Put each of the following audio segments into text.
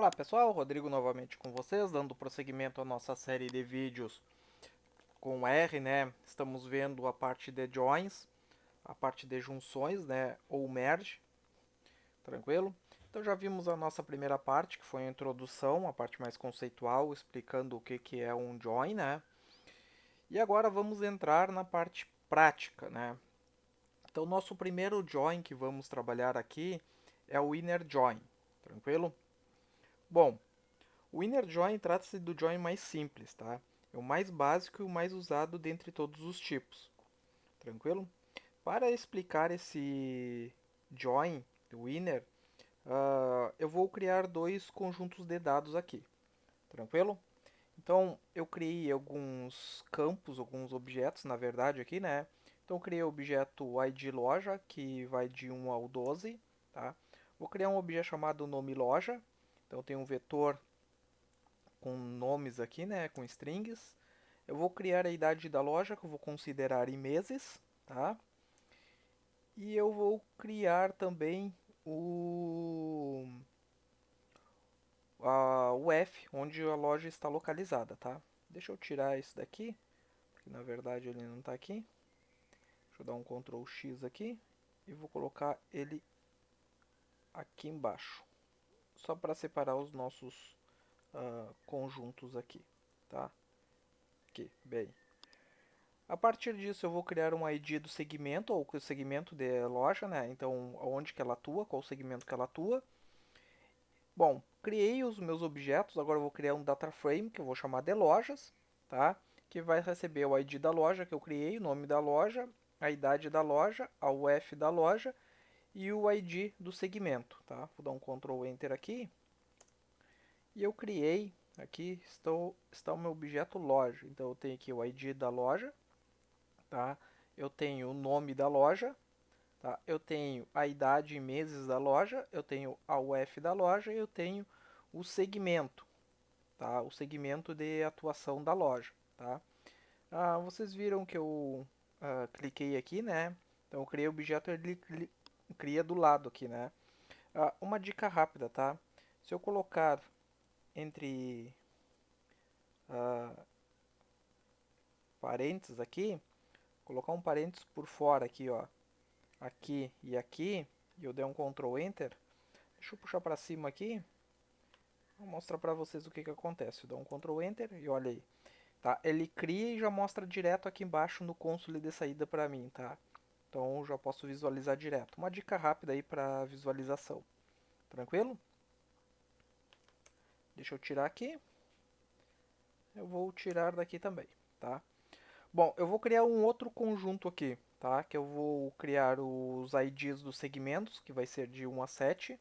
Olá pessoal, Rodrigo novamente com vocês, dando prosseguimento à nossa série de vídeos com R, né? Estamos vendo a parte de joins, a parte de junções, né? Ou merge, tranquilo? Então já vimos a nossa primeira parte, que foi a introdução, a parte mais conceitual, explicando o que é um join, né? E agora vamos entrar na parte prática, né? Então nosso primeiro join que vamos trabalhar aqui é o inner join, tranquilo? Bom, o inner join trata-se do join mais simples, tá? É o mais básico e o mais usado dentre todos os tipos. Tranquilo? Para explicar esse join, o inner, eu vou criar dois conjuntos de dados aqui. Tranquilo? Então, eu criei alguns campos, alguns objetos, na verdade, aqui, né? Então, eu criei o objeto ID loja, que vai de 1 ao 12, tá? Vou criar um objeto chamado nome loja. Então, tem um vetor com nomes aqui, né, com strings. Eu vou criar a idade da loja, que eu vou considerar em meses, tá? E eu vou criar também o F, onde a loja está localizada, tá? Deixa eu tirar isso daqui, porque na verdade ele não está aqui. Deixa eu dar um Ctrl X aqui e vou colocar ele aqui embaixo, só para separar os nossos conjuntos aqui, tá? Aqui, bem. A partir disso eu vou criar um ID do segmento, ou o segmento de loja, né? Então, onde que ela atua, qual segmento que ela atua. Bom, criei os meus objetos, agora eu vou criar um data frame, que eu vou chamar de lojas, tá? Que vai receber o ID da loja que eu criei, o nome da loja, a idade da loja, a UF da loja e o ID do segmento, tá? Vou dar um Ctrl Enter aqui. E eu criei, aqui está o meu objeto loja. Então eu tenho aqui o ID da loja, tá? Eu tenho o nome da loja, tá? Eu tenho a idade em meses da loja, eu tenho a UF da loja e eu tenho o segmento, tá? O segmento de atuação da loja, tá? Vocês viram que eu cliquei aqui, né? Então eu criei o objeto, ele cria do lado aqui, né? Uma dica rápida, tá? Se eu colocar entre parênteses aqui, colocar um parênteses por fora aqui, ó, aqui e aqui, e eu der um Ctrl Enter, deixa eu puxar para cima aqui, vou mostrar para vocês o que acontece. Eu dou um Ctrl Enter e olha aí, tá? Ele cria e já mostra direto aqui embaixo no console de saída para mim, tá? Então eu já posso visualizar direto. Uma dica rápida aí para visualização. Tranquilo? Deixa eu tirar aqui. Eu vou tirar daqui também, tá? Bom, eu vou criar um outro conjunto aqui, tá? Que eu vou criar os IDs dos segmentos, que vai ser de 1 a 7.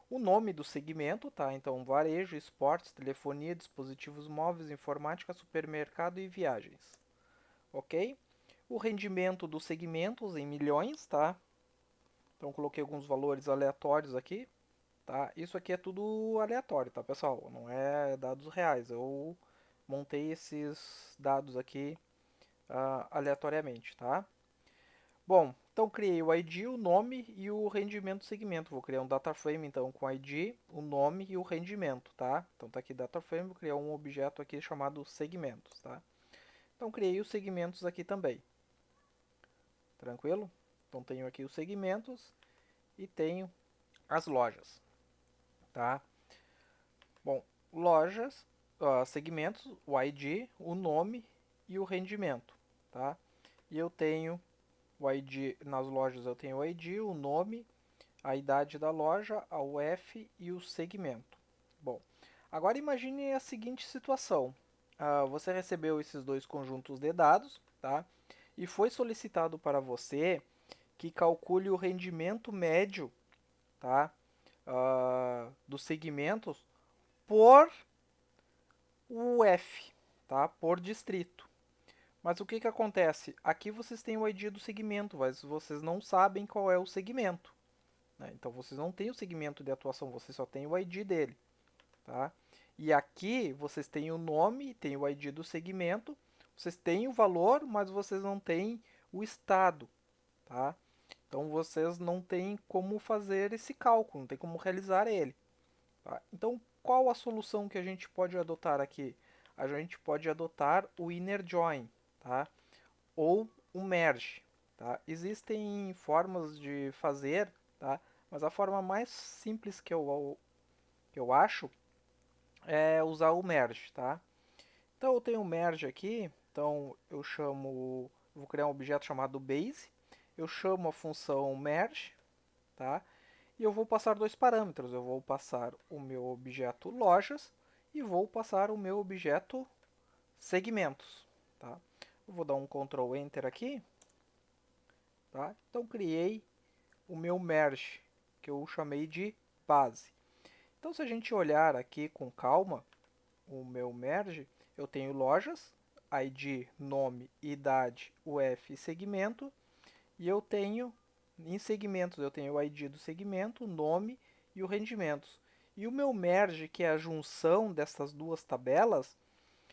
O nome do segmento, tá? Então, varejo, esportes, telefonia, dispositivos móveis, informática, supermercado e viagens. Ok? O rendimento dos segmentos em milhões, tá? Então, coloquei alguns valores aleatórios aqui, tá? Isso aqui é tudo aleatório, tá, pessoal? Não é dados reais. Eu montei esses dados aqui aleatoriamente, tá? Bom, então criei o ID, o nome e o rendimento do segmento. Vou criar um data frame então com ID, o nome e o rendimento, tá? Então tá aqui data frame, vou criar um objeto aqui chamado segmentos, tá? Então criei os segmentos aqui também. Tranquilo? Então tenho aqui os segmentos e tenho as lojas, tá? Bom, lojas, segmentos, o ID, o nome e o rendimento, tá? E eu tenho o ID nas lojas, eu tenho o ID, o nome, a idade da loja, a UF e o segmento. Bom, agora imagine a seguinte situação. Você recebeu esses dois conjuntos de dados, tá? E foi solicitado para você que calcule o rendimento médio, tá? Dos segmentos por UF, tá? Por distrito. Mas o que acontece? Aqui vocês têm o ID do segmento, mas vocês não sabem qual é o segmento, né? Então vocês não têm o segmento de atuação, vocês só têm o ID dele, tá? E aqui vocês têm o nome, tem o ID do segmento, vocês têm o valor, mas vocês não têm o estado, tá? Então vocês não têm como fazer esse cálculo, não tem como realizar ele, tá? Então qual a solução que a gente pode adotar aqui? A gente pode adotar o inner join, tá? Ou o merge, tá? Existem formas de fazer, tá? Mas a forma mais simples que eu acho é usar o merge, tá? Então eu tenho o merge aqui, então vou criar um objeto chamado base, eu chamo a função merge, tá? E eu vou passar dois parâmetros, eu vou passar o meu objeto lojas e vou passar o meu objeto segmentos, tá? Eu vou dar um Ctrl Enter aqui, tá? Então criei o meu merge, que eu chamei de base. Então se a gente olhar aqui com calma, o meu merge, eu tenho lojas, ID, nome, idade, UF e segmento, e eu tenho em segmentos, eu tenho o ID do segmento, o nome e o rendimentos. E o meu merge, que é a junção dessas duas tabelas,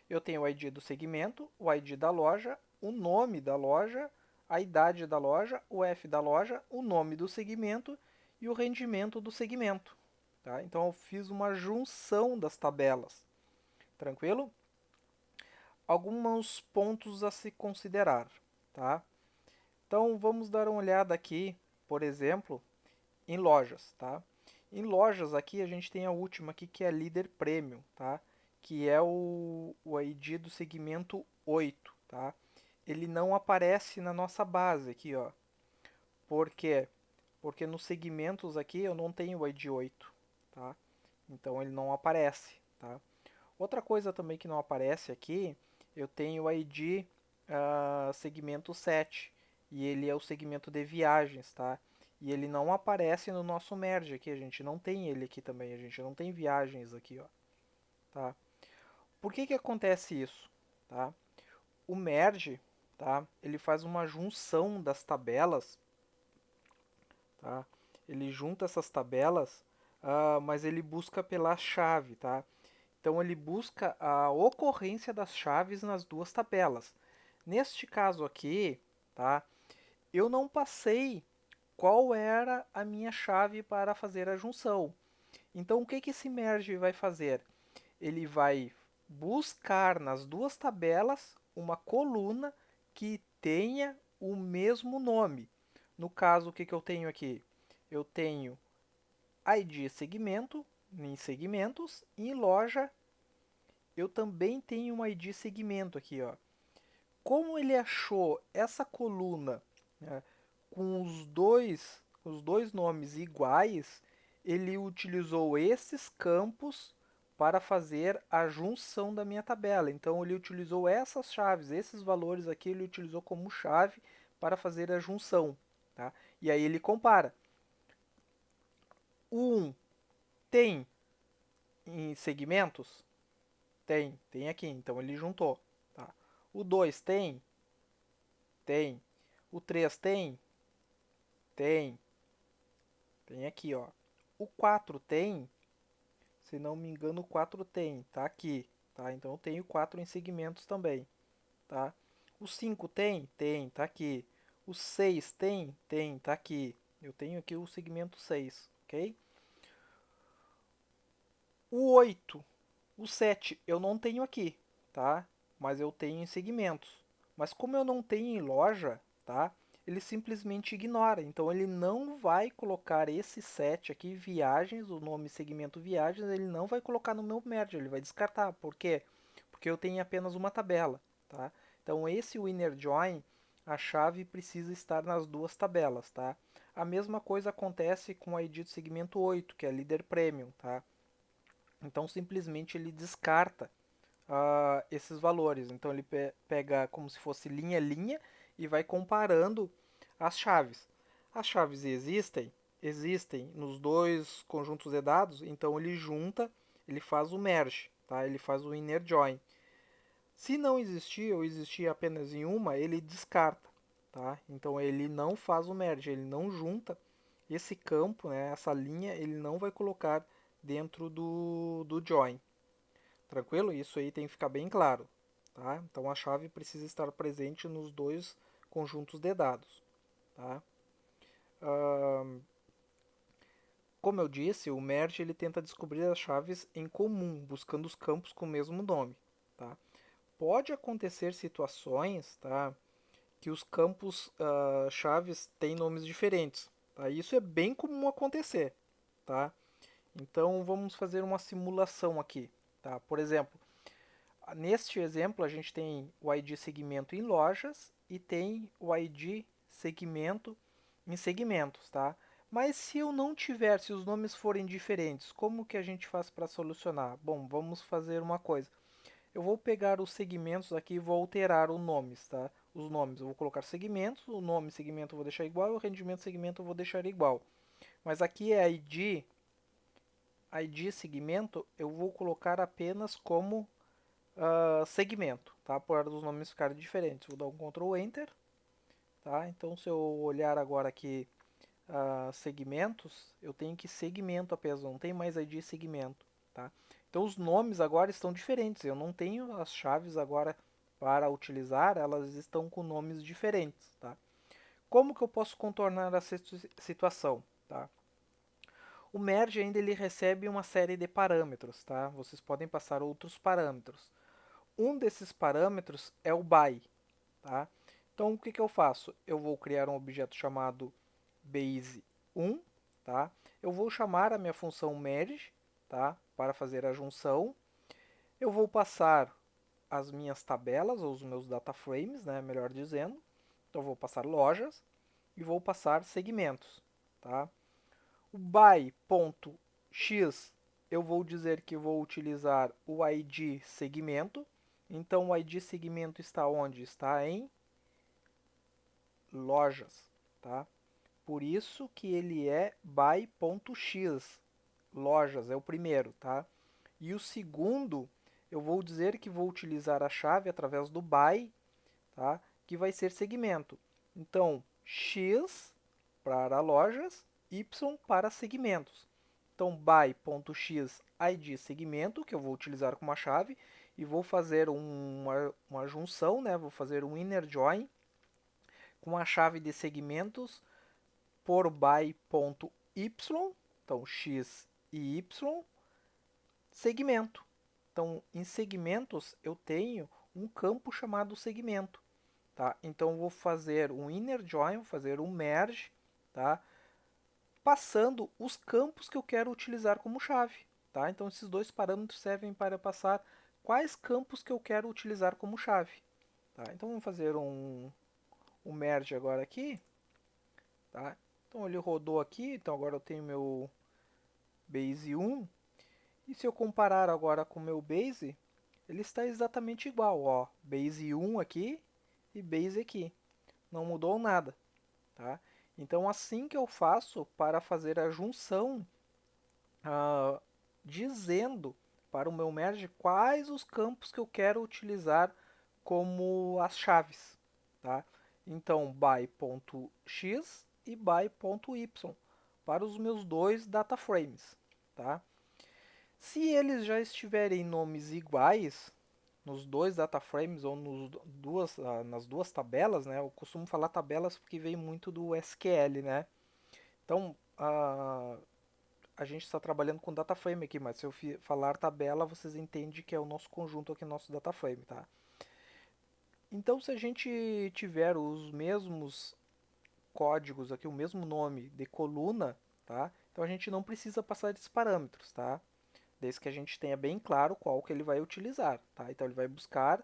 eu tenho o ID do segmento, o ID da loja, o nome da loja, a idade da loja, o F da loja, o nome do segmento e o rendimento do segmento. Tá? Então eu fiz uma junção das tabelas. Tranquilo? Alguns pontos a se considerar. Tá? Então vamos dar uma olhada aqui, por exemplo, em lojas. Tá? Em lojas aqui a gente tem a última aqui que é a líder premium, tá? Que é o ID do segmento 8, tá? Ele não aparece na nossa base aqui, ó. Por quê? Porque nos segmentos aqui eu não tenho o ID 8, tá? Então ele não aparece, tá? Outra coisa também que não aparece aqui, eu tenho o ID segmento 7 e ele é o segmento de viagens, tá? E ele não aparece no nosso merge aqui, a gente não tem ele aqui também, a gente não tem viagens aqui, ó, tá? Por que que acontece isso, tá? O merge, tá? Ele faz uma junção das tabelas, tá? Ele junta essas tabelas, mas ele busca pela chave, tá? Então ele busca a ocorrência das chaves nas duas tabelas. Neste caso aqui, tá? Eu não passei qual era a minha chave para fazer a junção. Então o que que esse merge vai fazer? Ele vai buscar nas duas tabelas uma coluna que tenha o mesmo nome. No caso, o que que eu tenho aqui? Eu tenho ID segmento em segmentos e em loja eu também tenho um ID segmento aqui, ó. Como ele achou essa coluna, né, com os dois nomes iguais, ele utilizou esses campos para fazer a junção da minha tabela. Então ele utilizou essas chaves, esses valores aqui ele utilizou como chave para fazer a junção, tá? E aí ele compara. O 1 tem em segmentos? Tem aqui, então ele juntou, tá? O 2 tem? Tem. O 3 tem? Tem. Tem aqui, ó. O 4 tem? Se não me engano, o 4 tem. Tá aqui, tá? Então eu tenho 4 em segmentos também, tá? O 5 tem? Tem, tá aqui. O 6 tem? Tem, tá aqui. Eu tenho aqui o segmento 6, ok? O 8, o 7 eu não tenho aqui, tá? Mas eu tenho em segmentos. Mas como eu não tenho em loja, tá? Ele simplesmente ignora. Então ele não vai colocar esse set aqui, viagens, o nome segmento viagens, ele não vai colocar no meu merge, ele vai descartar. Por quê? Porque eu tenho apenas uma tabela, tá? Então esse winner join, a chave precisa estar nas duas tabelas, tá? A mesma coisa acontece com o ID do segmento 8, que é líder premium, tá? Então simplesmente ele descarta esses valores. Então ele pega como se fosse linha a linha e vai comparando as chaves. As chaves existem nos dois conjuntos de dados, então ele junta, ele faz o merge, tá? Ele faz o inner join. Se não existir ou existir apenas em uma, ele descarta, tá? Então ele não faz o merge, ele não junta esse campo, né, essa linha, ele não vai colocar dentro do join. Tranquilo? Isso aí tem que ficar bem claro, tá? Então a chave precisa estar presente nos dois conjuntos de dados, tá? como eu disse, o merge ele tenta descobrir as chaves em comum, buscando os campos com o mesmo nome, tá? Pode acontecer situações, tá, que os campos chaves têm nomes diferentes, tá? Isso é bem comum acontecer, tá? Então vamos fazer uma simulação aqui, tá? Por exemplo, neste exemplo a gente tem o ID segmento em lojas e tem o ID segmento em segmentos, tá? Mas se eu não tiver, se os nomes forem diferentes, como que a gente faz para solucionar? Bom, vamos fazer uma coisa. Eu vou pegar os segmentos aqui e vou alterar os nomes, tá? Os nomes, eu vou colocar segmentos, o nome segmento eu vou deixar igual e o rendimento segmento eu vou deixar igual. Mas aqui é ID segmento, eu vou colocar apenas como segmento, tá? Para os nomes ficarem diferentes. Vou dar um Ctrl Enter, tá? Então se eu olhar agora aqui segmentos, eu tenho que segmento apenas, não tem mais ID segmento, tá? Então os nomes agora estão diferentes, eu não tenho as chaves agora para utilizar, elas estão com nomes diferentes, tá? Como que eu posso contornar essa situação, tá? O merge ainda ele recebe uma série de parâmetros, tá? Vocês podem passar outros parâmetros. Um desses parâmetros é o by, tá? Então o que que eu faço? Eu vou criar um objeto chamado base1, tá? Eu vou chamar a minha função merge, tá? Para fazer a junção. Eu vou passar as minhas tabelas, ou os meus data frames, né? Melhor dizendo. Então eu vou passar lojas e vou passar segmentos, tá? O by.x eu vou dizer que vou utilizar o ID segmento. Então o ID segmento está onde? Está em lojas, tá? Por isso que ele é by.x, lojas, é o primeiro, tá? E o segundo, eu vou dizer que vou utilizar a chave através do by, tá? Que vai ser segmento. Então, x para lojas, y para segmentos. Então, by.x id segmento, que eu vou utilizar como uma chave, e vou fazer uma junção, né? Vou fazer um inner join com a chave de segmentos por by.y, então x e y, segmento. Então, em segmentos, eu tenho um campo chamado segmento. Tá? Então, eu vou fazer um inner join, vou fazer um merge, tá? Passando os campos que eu quero utilizar como chave. Tá? Então, esses dois parâmetros servem para passar quais campos que eu quero utilizar como chave. Tá? Então, vamos fazer um merge agora aqui. Tá? Então, ele rodou aqui, então agora eu tenho meu base 1. E se eu comparar agora com o meu base, ele está exatamente igual, ó, base 1 aqui e base aqui. Não mudou nada, tá? Então, assim que eu faço para fazer a junção, dizendo para o meu merge quais os campos que eu quero utilizar como as chaves, tá? Então, by.x e by.y para os meus dois data frames, tá? Se eles já estiverem nomes iguais nos dois data frames ou nas duas tabelas, né? Eu costumo falar tabelas porque vem muito do SQL, né? Então, a gente está trabalhando com data frame aqui, mas se eu falar tabela, vocês entendem que é o nosso conjunto aqui, nosso data frame, tá? Então, se a gente tiver os mesmos códigos aqui, o mesmo nome de coluna, tá? Então a gente não precisa passar esses parâmetros, tá? Desde que a gente tenha bem claro qual que ele vai utilizar, tá? Então ele vai buscar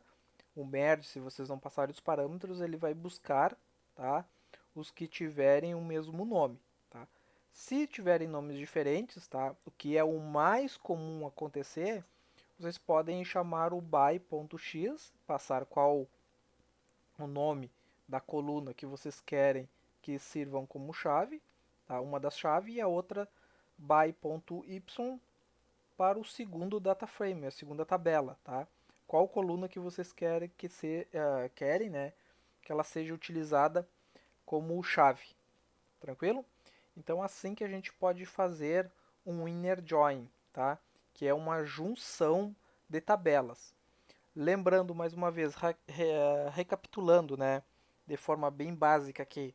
o merge, se vocês não passarem os parâmetros, ele vai buscar, tá? Os que tiverem o mesmo nome, tá? Se tiverem nomes diferentes, tá? O que é o mais comum acontecer, vocês podem chamar o by.x, passar qual o nome da coluna que vocês querem que sirvam como chave, tá? Uma das chaves e a outra by.y para o segundo data frame, a segunda tabela, tá? Qual coluna que vocês querem querem, né, que ela seja utilizada como chave, tranquilo? Então assim que a gente pode fazer um inner join, tá? Que é uma junção de tabelas. Lembrando mais uma vez, recapitulando, né, de forma bem básica aqui,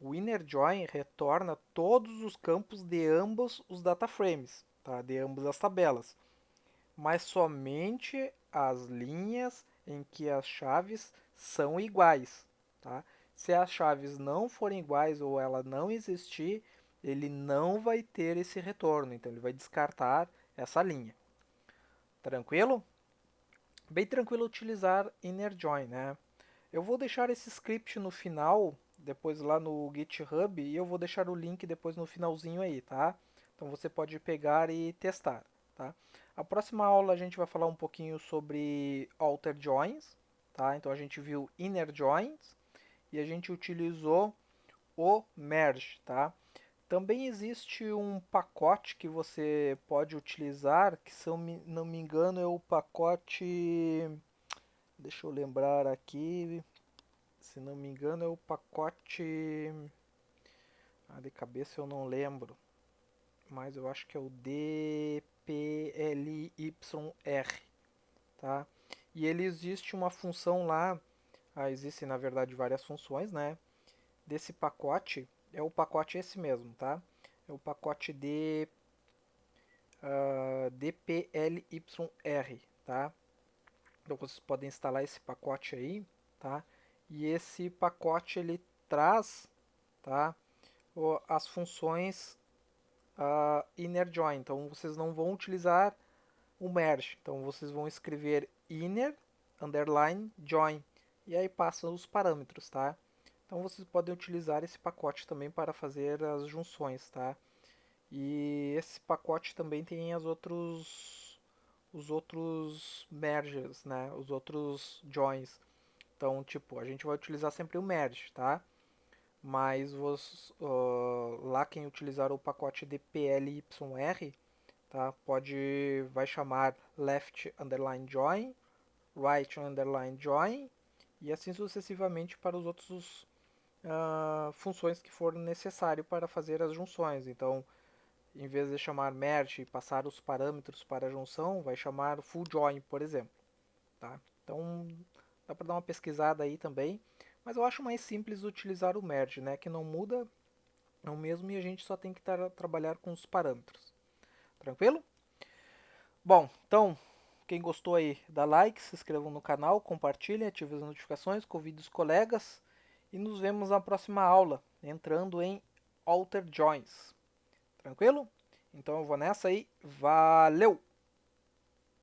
O inner join retorna todos os campos de ambos os data frames, tá? De ambas as tabelas, mas somente as linhas em que as chaves são iguais, tá? Se as chaves não forem iguais ou ela não existir, ele não vai ter esse retorno, então ele vai descartar essa linha. Tranquilo? Bem tranquilo utilizar inner join, né? Eu vou deixar esse script no final, depois lá no GitHub, e eu vou deixar o link depois no finalzinho aí, tá? Então você pode pegar e testar, tá? A próxima aula a gente vai falar um pouquinho sobre outer joins, tá? Então a gente viu inner joins e a gente utilizou o merge, tá? Também existe um pacote que você pode utilizar, que se eu não me engano é o pacote, deixa eu lembrar aqui, se não me engano é o pacote, de cabeça eu não lembro, mas eu acho que é o DPLYR, tá? E ele existe uma função lá, existem na verdade várias funções, né? Desse pacote, é o pacote esse mesmo, tá? É o pacote DPLYR, tá? Então vocês podem instalar esse pacote aí, tá? E esse pacote ele traz, tá? As funções inner join. Então vocês não vão utilizar o merge. Então vocês vão escrever inner underline join e aí passam os parâmetros, tá? Então vocês podem utilizar esse pacote também para fazer as junções, tá? E esse pacote também tem os outros merges, né? Os outros joins. Então, tipo, a gente vai utilizar sempre o merge, tá? Mas lá quem utilizar o pacote DPLYR, tá? Vai chamar left underline join, right underline join e assim sucessivamente para os outros funções que for necessário para fazer as junções. Então, em vez de chamar merge e passar os parâmetros para a junção, vai chamar full join, por exemplo, tá? Então, dá para dar uma pesquisada aí também, mas eu acho mais simples utilizar o merge, né? Que não muda, é o mesmo e a gente só tem que trabalhar com os parâmetros. Tranquilo? Bom, então, quem gostou aí, dá like, se inscrevam no canal, compartilhem, ativem as notificações, convide os colegas e nos vemos na próxima aula, entrando em Outer Joins. Tranquilo? Então eu vou nessa aí. Valeu!